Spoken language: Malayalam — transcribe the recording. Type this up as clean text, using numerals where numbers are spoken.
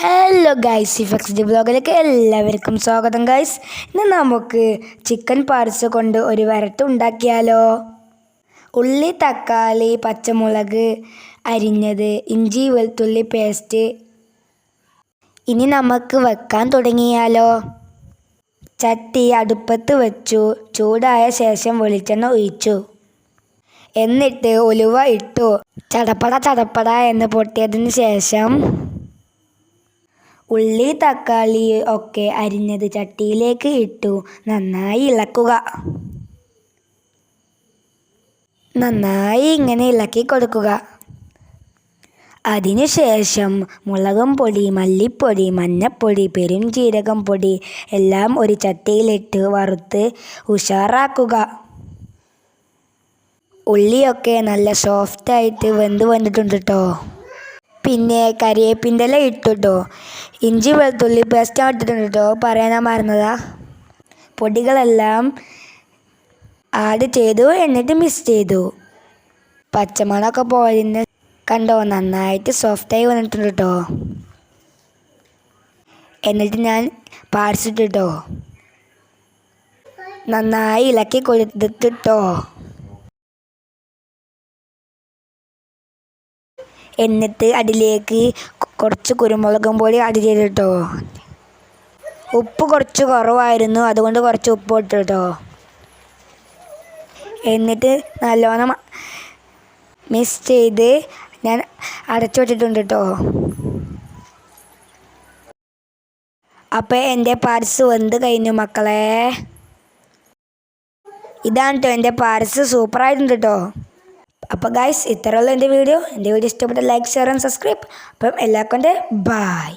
ഹലോ ഗൈസ്, ഇഫക്സ് ഡി ബ്ലോഗിലേക്ക് എല്ലാവർക്കും സ്വാഗതം ഗൈസ്. ഇന്ന് നമുക്ക് ചിക്കൻ പാർട്സ് കൊണ്ട് ഒരു വരട്ട് ഉണ്ടാക്കിയാലോ. ഉള്ളി, തക്കാളി, പച്ചമുളക് അരിഞ്ഞത്, ഇഞ്ചി വെളുത്തുള്ളി പേസ്റ്റ്. ഇനി നമുക്ക് വെക്കാൻ തുടങ്ങിയാലോ. ചട്ടി അടുപ്പത്ത് വെച്ചു. ചൂടായ ശേഷം വെളിച്ചെണ്ണ ഒഴിച്ചു. എന്നിട്ട് ഉലുവ ഇട്ടു. ചടപ്പട ചടപ്പട എന്ന് പൊട്ടിയതിന് ശേഷം ഉള്ളി, തക്കാളി ഒക്കെ അരിഞ്ഞത് ചട്ടിയിലേക്ക് ഇട്ടു. നന്നായി ഇളക്കുക. നന്നായി ഇങ്ങനെ ഇളക്കി കൊടുക്കുക. അതിനുശേഷം മുളകും പൊടി, മല്ലിപ്പൊടി, മഞ്ഞപ്പൊടി, പെരുംജീരകം പൊടി എല്ലാം ഒരു ചട്ടിയിലിട്ട് വറുത്ത് ഉഷാറാക്കുക. ഉള്ളിയൊക്കെ നല്ല സോഫ്റ്റായിട്ട് വന്നിട്ടുണ്ട് കേട്ടോ. പിന്നെ കരിവേപ്പിൻ്റെ ഇല ഇട്ടുട്ടോ. ഇഞ്ചി വെളുത്തുള്ളി പേസ്റ്റ് ഇട്ടിട്ടുണ്ട് കേട്ടോ, പറയാൻ മറന്നതാ. പൊടികളെല്ലാം ആഡ് ചെയ്തു. എന്നിട്ട് മിക്സ് ചെയ്തു. പച്ചമണമൊക്കെ പോയതിന് കണ്ടോ, നന്നായിട്ട് സോഫ്റ്റായി വന്നിട്ടുണ്ട് കേട്ടോ. എന്നിട്ട് ഞാൻ പാർട്സ് ഇട്ടിട്ടോ. നന്നായി ഇളക്കി കൊടുത്തിട്ടോ. എന്നിട്ട് അതിലേക്ക് കുറച്ച് കുരുമുളകും പൊടി ആഡ് ചെയ്തിട്ടോ. ഉപ്പ് കുറച്ച് കുറവായിരുന്നു, അതുകൊണ്ട് കുറച്ച് ഉപ്പ് ഇട്ടിട്ടോ. എന്നിട്ട് നല്ലോണം മിക്സ് ചെയ്ത് ഞാൻ അടച്ചു വെച്ചിട്ടുണ്ട് കേട്ടോ. അപ്പോൾ എൻ്റെ പാർട്സ് വെന്ത് കഴിഞ്ഞു മക്കളെ. ഇതാണ് കേട്ടോ എൻ്റെ പാർട്സ്, സൂപ്പറായിട്ടുണ്ട് കേട്ടോ. അപ്പോൾ ഗൈസ്, ഇത്രയുള്ള എൻ്റെ വീഡിയോ ഇഷ്ടപ്പെട്ട ലൈക്ക്, ഷെയർ ആൻഡ് സബ്സ്ക്രൈബ്. അപ്പം എല്ലാവർക്കും ബൈ.